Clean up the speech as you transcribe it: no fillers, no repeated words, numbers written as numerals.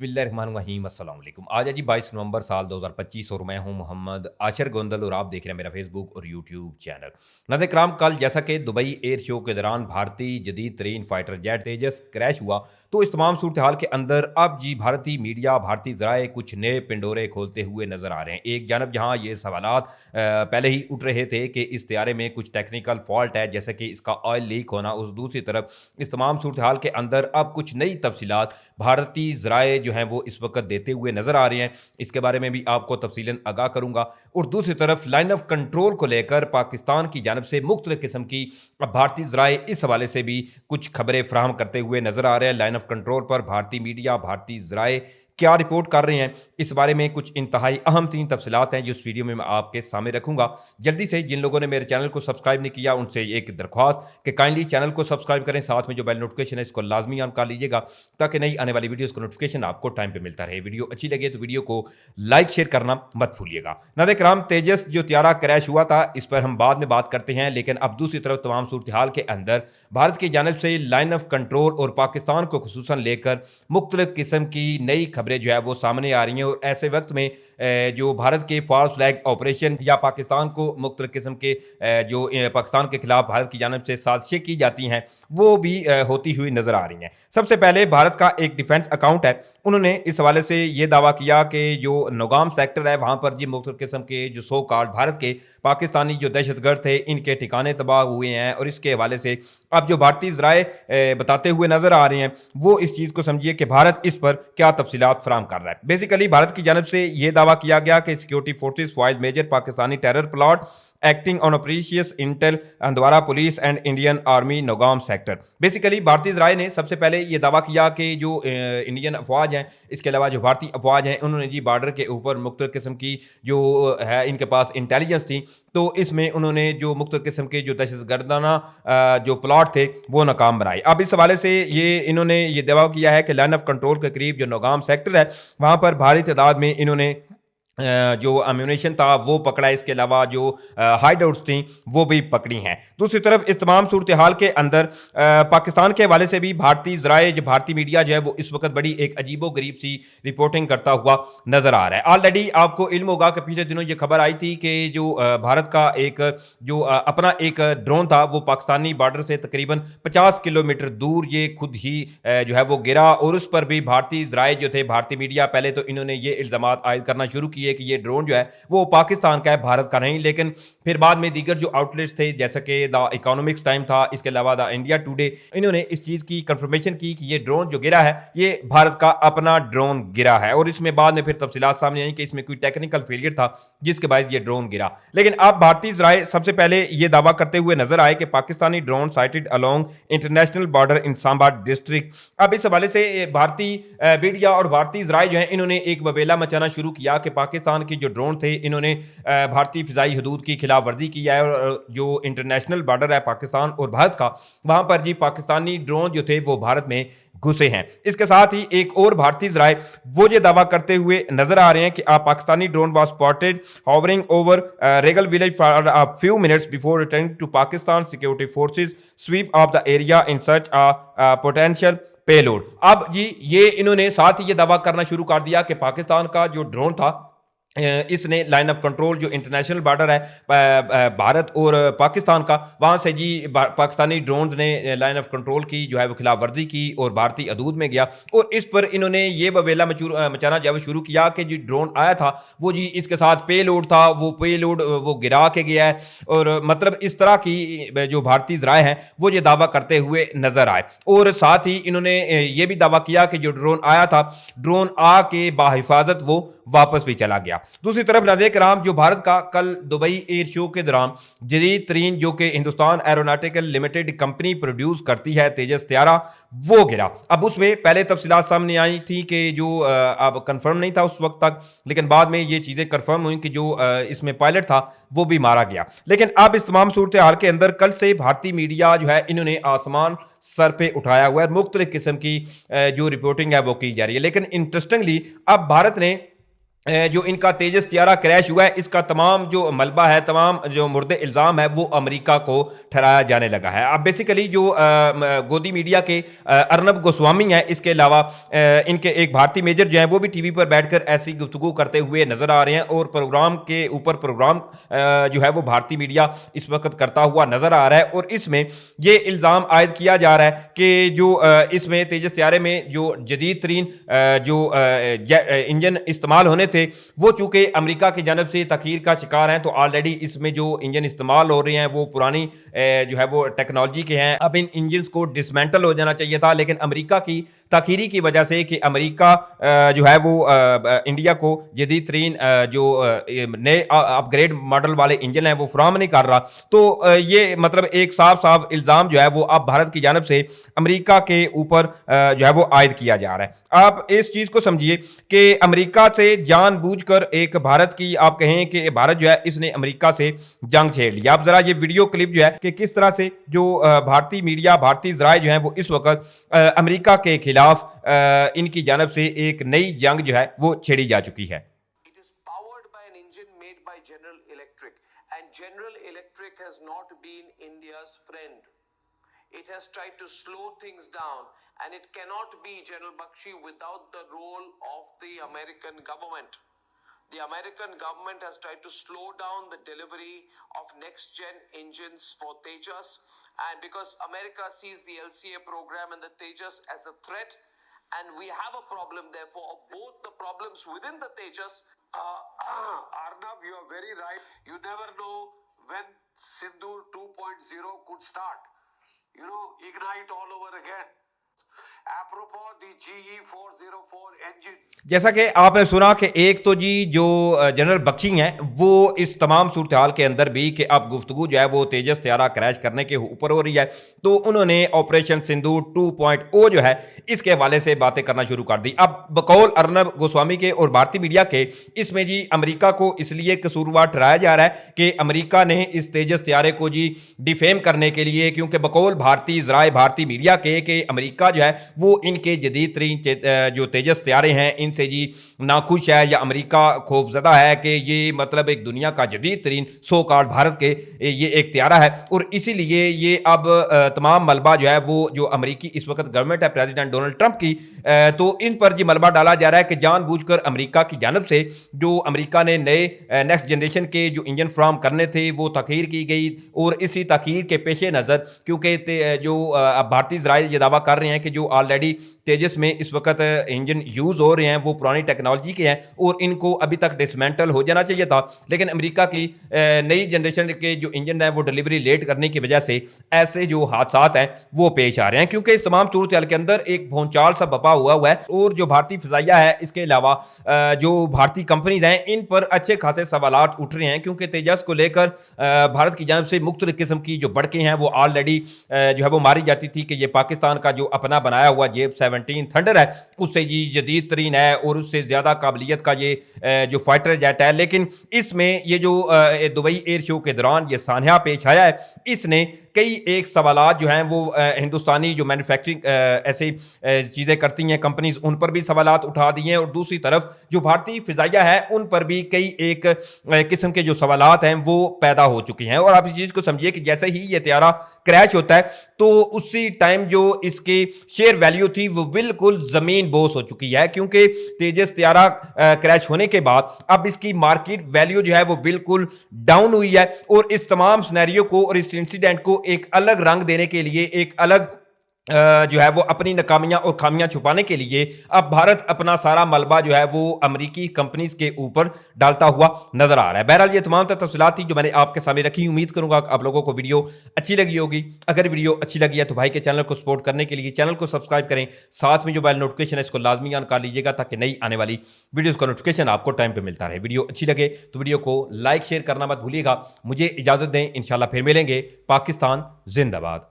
बिस्मिल्लाहिर्रहमानिर्रहीम अस्सलाम वालेकुम। आज है जी 22 नवंबर साल 2025 और मैं हूं मोहम्मद आशिर गोंदल और आप देख रहे हैं मेरा फेसबुक और यूट्यूब चैनल। नाज़रीन किराम, कल जैसा कि दुबई एयर शो के दौरान भारतीय जदीद तरीन फाइटर जेट तेजस क्रैश हुआ, तो इस तमाम सूरत हाल के अंदर अब जी भारतीय मीडिया, भारतीय ज़राए कुछ नए पिंडोरे खोलते हुए नज़र आ रहे हैं। एक जानब जहाँ ये सवालात पहले ही उठ रहे थे कि इस तैयारे में कुछ टेक्निकल फॉल्ट है, जैसे कि इसका ऑयल लीक होना, उस दूसरी तरफ इस तमाम सूरत हाल के अंदर अब कुछ नई तफसीलात भारतीय ज़राए जो हैं वो इस वक्त देते हुए नज़र आ रहे हैं। इसके बारे में भी आपको तफसीलन आगाह करूँगा। और दूसरी तरफ लाइन ऑफ कंट्रोल को लेकर पाकिस्तान की जानब से मुख्तलिफ किस्म की अब भारतीय ज़राए इस हवाले से भी कुछ खबरें फराहम करते हुए नज़र आ रहे हैं। लाइन ऑफ कंट्रोल पर भारतीय मीडिया, भारतीय ज़राए क्या रिपोर्ट कर रहे हैं, इस बारे में कुछ इंतहाई अहम तीन तफसीलात हैं जो इस वीडियो में मैं आपके सामने रखूंगा। जल्दी से जिन लोगों ने मेरे चैनल को सब्सक्राइब नहीं किया उनसे एक दरख्वास्त कि काइंडली चैनल को सब्सक्राइब करें, साथ में जो बेल नोटिफिकेशन है इसको लाजमी ऑन कर लीजिएगा ताकि नई आने वाली वीडियोस का नोटिफिकेशन आपको टाइम पे मिलता रहे। वीडियो अच्छी लगे तो वीडियो को लाइक शेयर करना मत भूलिएगा। नाज़रीन किराम, तेजस जो त्यारा क्रैश हुआ था इस पर हम बाद में बात करते हैं, लेकिन अब दूसरी तरफ तमाम सूरत हाल के अंदर भारत की जानब से लाइन ऑफ कंट्रोल और पाकिस्तान को खुसूसन लेकर मुख्तलिफ किस्म की नई खबरें जो है वो सामने आ रही हैं। और ऐसे वक्त में जो भारत के फॉल्स फ्लैग ऑपरेशन या पाकिस्तान को मुख्तलिफ किस्म के जो पाकिस्तान के खिलाफ भारत की जानब से साजिशें की जाती हैं वो भी होती हुई नजर आ रही हैं। सबसे पहले भारत का एक डिफेंस अकाउंट है, उन्होंने इस हवाले से ये दावा किया कि जो नौगाम सेक्टर है वहाँ पर जी मुख्तलिफ किस्म के जो सो कॉल्ड भारत के पाकिस्तानी जो दहशतगर्द थे इनके ठिकाने तबाह हुए हैं। और इसके हवाले से अब जो भारतीय ज़राए बताते हुए नजर आ रहे हैं वो इस चीज़ को समझिए कि भारत इस पर क्या तफसीलात फराहम कर रहा है। बेसिकली भारत की जानब से यह दावा किया गया कि security forces foil major Pakistani terror plot acting on operations intel Handwara police and Indian army Naugam sector. Basically भारतीय ज़राए ने सबसे पहले ये दावा किया कि जो इंडियन अफवाज हैं, इसके अलावा जो भारतीय अफवाज हैं, उन्होंने जी बॉर्डर के ऊपर मुख्तलिफ किस्म की जो है इनके पास इंटेलिजेंस थी, तो इसमें उन्होंने जो मुख्तलिफ किस्म के जो दहशतगर्दाना जो प्लॉट थे वो नाकाम बनाए। अब इस हवाले से ये इन्होंने ये दावा किया है कि लाइन ऑफ कंट्रोल के करीब जो नौगाम सेक्टर है वहाँ पर भारी तादाद में इन्होंने जो अम्यूनेशन था वो पकड़ा, इसके अलावा जो हाइड आउट्स थी वो भी पकड़ी हैं। दूसरी तरफ इस तमाम सूरत हाल के अंदर पाकिस्तान के हवाले से भी भारतीय ज़राए जो भारतीय मीडिया जो है वो इस वक्त बड़ी एक अजीबो गरीब सी रिपोर्टिंग करता हुआ नजर आ रहा है। ऑलरेडी आपको इल्म होगा कि पिछले दिनों ये खबर आई थी कि जो भारत का एक जो अपना एक ड्रोन था वो पाकिस्तानी बॉर्डर से तकरीबन 50 किलोमीटर दूर ये खुद ही जो है वो गिरा। और उस पर भी भारतीय ज़राए जो थे, भारतीय मीडिया, पहले तो इन्होंने ये इल्ज़ामात आयद करना शुरू किए कि ये ड्रोन जो है वो पाकिस्तान का है, भारत का नहीं। लेकिन फिर बाद में दीगर जो आउटलेट्स थे जैसे कि द इकोनॉमिक्स टाइम था, इसके अलावा द इंडिया टुडे, इन्होंने इस चीज़ की कंफर्मेशन की कि ये ड्रोन जो गिरा है ये भारत का अपना ड्रोन गिरा है। और इसमें बाद में फिर तफसीलात सामने आई कि इसमें कोई टेक्निकल फेलियर था जिसके बाद ये ड्रोन गिरा। लेकिन अब भारतीय ज़राए सबसे पहले ये दावा करते हुए नजर आए कि Pakistani drone sighted along international border in Samba district. अब इस हवाले से भारतीय मीडिया और भारतीय ज़राए जो है इन्होंने एक वबेला मचाना शुरू किया कि पाकिस्तान के जो ड्रोन थे इन्होंने भारतीय फिजाई हदूद की खिलाफ वर्जी की है। और जो इंटरनेशनल बॉर्डर है पाकिस्तान और भारत का, वहां पर जी पाकिस्तानी ड्रोन जो थे वो भारत में घुसे हैं। इसके साथ ही एक और भारतीय ज़राए वो ये दावा करते हुए नजर आ रहे हैं कि Pakistani drone was spotted hovering over Regal village for a few minutes before returning to Pakistan security forces sweep off the area in search a potential payload. अब जी ये इन्होंने साथ ही ये दावा करना शुरू कर दिया कि पाकिस्तान का जो ड्रोन था इसने लाइन ऑफ कंट्रोल जो इंटरनेशनल बॉर्डर है भारत और पाकिस्तान का, वहाँ से जी पाकिस्तानी ड्रोन ने लाइन ऑफ कंट्रोल की जो है वो खिलाफ वर्जी की और भारतीय हदूद में गया। और इस पर इन्होंने ये बवेला मचाना जब शुरू किया कि जो ड्रोन आया था वो जी इसके साथ पे लोड था, वो पे लोड वो गिरा के गया है। और मतलब इस तरह की जो भारतीय ज़राए हैं वो ये दावा करते हुए नजर आए। और साथ ही इन्होंने ये भी दावा किया कि जो ड्रोन आया था, ड्रोन आके बाहिफाजत वो वापस भी चला गया। दूसरी तरफ नाज़रीन किराम, जो भारत का कल दुबई एयर शो के दौरान जदीद तरीन जो कि Hindustan aeronautical limited company produce करती है तेजस त्यारा, वो गिरा। अब उसमें पहले तफसीलात सामने आई थी कि जो अब कंफर्म नहीं था उस वक्त तक, लेकिन बाद में ये चीज़ें कंफर्म हुई कि जो इसमें पायलट था वो भी मारा गया। लेकिन अब इस तमाम सूरत हाल के अंदर कल से भारतीय मीडिया जो है इन्होंने आसमान सर पे उठाया हुआ है, मुख्तलिफ किस्म की जो रिपोर्टिंग है वो की जा रही है। लेकिन इंटरेस्टिंगली अब भारत ने جو ان کا تیجس طیارہ کریش ہوا ہے اس کا تمام جو ملبہ ہے، تمام جو مرد الزام ہے وہ امریکہ کو ٹھہرایا جانے لگا ہے۔ اب بیسیکلی جو گودی میڈیا کے ارنب گوسوامی ہیں، اس کے علاوہ ان کے ایک بھارتی میجر جو ہیں وہ بھی ٹی وی پر بیٹھ کر ایسی گفتگو کرتے ہوئے نظر آ رہے ہیں، اور پروگرام کے اوپر پروگرام جو ہے وہ بھارتی میڈیا اس وقت کرتا ہوا نظر آ رہا ہے، اور اس میں یہ الزام عائد کیا جا رہا ہے کہ جو اس میں تیجس طیارے میں جو جدید ترین جو انجن استعمال ہونے تھے وہ چونکہ امریکہ کی جانب سے تاخیر کا شکار ہیں، تو آلریڈی اس میں جو انجن استعمال ہو رہے ہیں وہ پرانی جو ہے وہ ٹیکنالوجی کے ہیں۔ اب ان انجنز کو ڈسمینٹل ہو جانا چاہیے تھا، لیکن امریکہ کی تاخیری کی وجہ سے کہ امریکہ جو ہے وہ انڈیا کو جدید ترین جو نئے اپ گریڈ ماڈل والے انجن ہیں وہ فراہم نہیں کر رہا، تو یہ مطلب ایک صاف صاف الزام جو ہے وہ اب بھارت کی جانب سے امریکہ کے اوپر جو ہے وہ عائد کیا جا رہا ہے۔ آپ اس چیز کو سمجھیے کہ امریکہ سے جان بوجھ کر ایک بھارت کی آپ کہیں کہ بھارت جو ہے اس نے امریکہ سے جنگ چھیڑ لیا۔ آپ ذرا یہ ویڈیو کلپ جو ہے کہ کس طرح سے جو بھارتی میڈیا، بھارتی ذرائع جو ہیں وہ اس وقت امریکہ کے خلاف ان کی جانب سے ایک نئی جنگ جو ہے وہ چھیڑی جا چکی ہے۔ General Electric, and General Electric has not been India's friend. It has tried to slow things down, and it cannot be General Bakshi without the role of the American government. The American government has tried to slow down the delivery of next-gen engines for Tejas, and because America sees the LCA program and the Tejas as a threat, and we have a problem therefore of both the problems within the Tejas. Arnab, you are very right. You never know when Sindoor 2.0 could start. Ignite all over again. Apropos the GE 404 engine. جیسا کہ آپ نے سنا کہ ایک تو جی جو general بخشی ہیں وہ اس تمام صورتحال کے اندر بھی کہ اب گفتگو جو ہے وہ تیجس طیارہ کریش کرنے کے اوپر ہو رہی ہے، تو انہوں نے آپریشن سندور 2.0 جو ہے اس کے حوالے سے باتیں کرنا شروع کر دی۔ اب بقول ارنب گوسوامی کے اور بھارتی میڈیا کے اس میں جی امریکہ کو اس لیے قصوروار ٹھہرایا جا رہا ہے کہ امریکہ نے اس تیجس طیارے کو جی ڈیفیم کرنے کے لیے، کیونکہ بقول بھارتی ذرائع بھارتی میڈیا کے کہ امریکہ جو ہے وہ ان کے جدید ترین جو تیجس طیارے ہیں ان سے جی ناخوش ہے، یا امریکہ خوف زدہ ہے کہ یہ مطلب ایک دنیا کا جدید ترین سو کارڈ بھارت کے یہ ایک طیارہ ہے، اور اسی لیے یہ اب تمام ملبہ جو ہے وہ جو امریکی اس وقت گورنمنٹ ہے پریزیڈنٹ ڈونلڈ ٹرمپ کی، تو ان پر جی ملبہ ڈالا جا رہا ہے کہ جان بوجھ کر امریکہ کی جانب سے جو امریکہ نے نئے نیکسٹ جنریشن کے جو انجن فراہم کرنے تھے وہ تاخیر کی گئی، اور اسی تاخیر کے پیش نظر کیونکہ جو بھارتی ذرائع یہ دعویٰ کر رہے ہیں کہ جو آلریڈی تیجس میں اس وقت انجن یوز ہو رہے ہیں وہ پرانی ٹیکنالوجی کے ہیں اور ان کو ابھی تک ڈسمینٹل ہو جانا چاہیے تھا، لیکن امریکہ کی نئی جنریشن کے جو انجن ہیں وہ ڈلیوری لیٹ کرنے کی وجہ سے ایسے جو حادثات ہیں وہ پیش آ رہے ہیں، کیونکہ اس تمام صورتحال کے اندر ایک بھونچال سا بپا ہوا ہے، اور جو بھارتی فضائیہ ہے اس کے علاوہ جو بھارتی کمپنیز ہیں ان پر اچھے خاصے سوالات اٹھ رہے ہیں، کیونکہ تیجس کو لے کر بھارت کی جانب سے مختلف قسم کی جو بڑکیں ہیں وہ آلریڈی جو ہے وہ ماری جاتی تھی کہ یہ پاکستان کا جو اپنا بنایا ہوا جیب 17 تھنڈر ہے اس سے یہ جدید ترین ہے اور اس سے زیادہ قابلیت کا یہ جو فائٹر جیٹ ہے، لیکن اس میں یہ جو دبئی ایئر شو کے دوران یہ سانحہ پیش آیا ہے اس نے کئی ایک سوالات جو ہیں وہ ہندوستانی جو مینوفیکچرنگ ایسی چیزیں کرتی ہیں کمپنیز ان پر بھی سوالات اٹھا دیے ہیں، اور دوسری طرف جو بھارتی فضائیہ ہے ان پر بھی کئی ایک قسم کے جو سوالات ہیں وہ پیدا ہو چکی ہیں۔ اور آپ اس چیز کو سمجھیے کہ جیسے ہی یہ طیارہ کریش ہوتا ہے تو اسی ٹائم جو اس کی شیئر ویلیو تھی وہ بالکل زمین بوس ہو چکی ہے، کیونکہ تیجس طیارہ کریش ہونے کے بعد اب اس کی مارکیٹ ویلیو جو ہے وہ بالکل ڈاؤن ہوئی ہے، اور اس تمام سینیریو کو اور اس انسیڈنٹ کو ایک الگ رنگ دینے کے لیے ایک الگ جو ہے وہ اپنی ناکامیاں اور خامیاں چھپانے کے لیے اب بھارت اپنا سارا ملبہ جو ہے وہ امریکی کمپنیز کے اوپر ڈالتا ہوا نظر آ رہا ہے۔ بہرحال یہ تمام تفصیلات تھی جو میں نے آپ کے سامنے رکھی، امید کروں گا کہ آپ لوگوں کو ویڈیو اچھی لگی ہوگی۔ اگر ویڈیو اچھی لگی ہے تو بھائی کے چینل کو سپورٹ کرنے کے لیے چینل کو سبسکرائب کریں، ساتھ میں جو بیل نوٹیفکیشن ہے اس کو لازمی آن کر لیجیے گا تاکہ نئی آنے والی ویڈیوز کا نوٹیفکیشن آپ کو ٹائم پہ ملتا رہے۔ ویڈیو اچھی لگے تو ویڈیو کو لائک شیئر کرنا مت بھولیے گا۔ مجھے اجازت دیں، انشاءاللہ پھر ملیں گے۔ پاکستان زندہ باد۔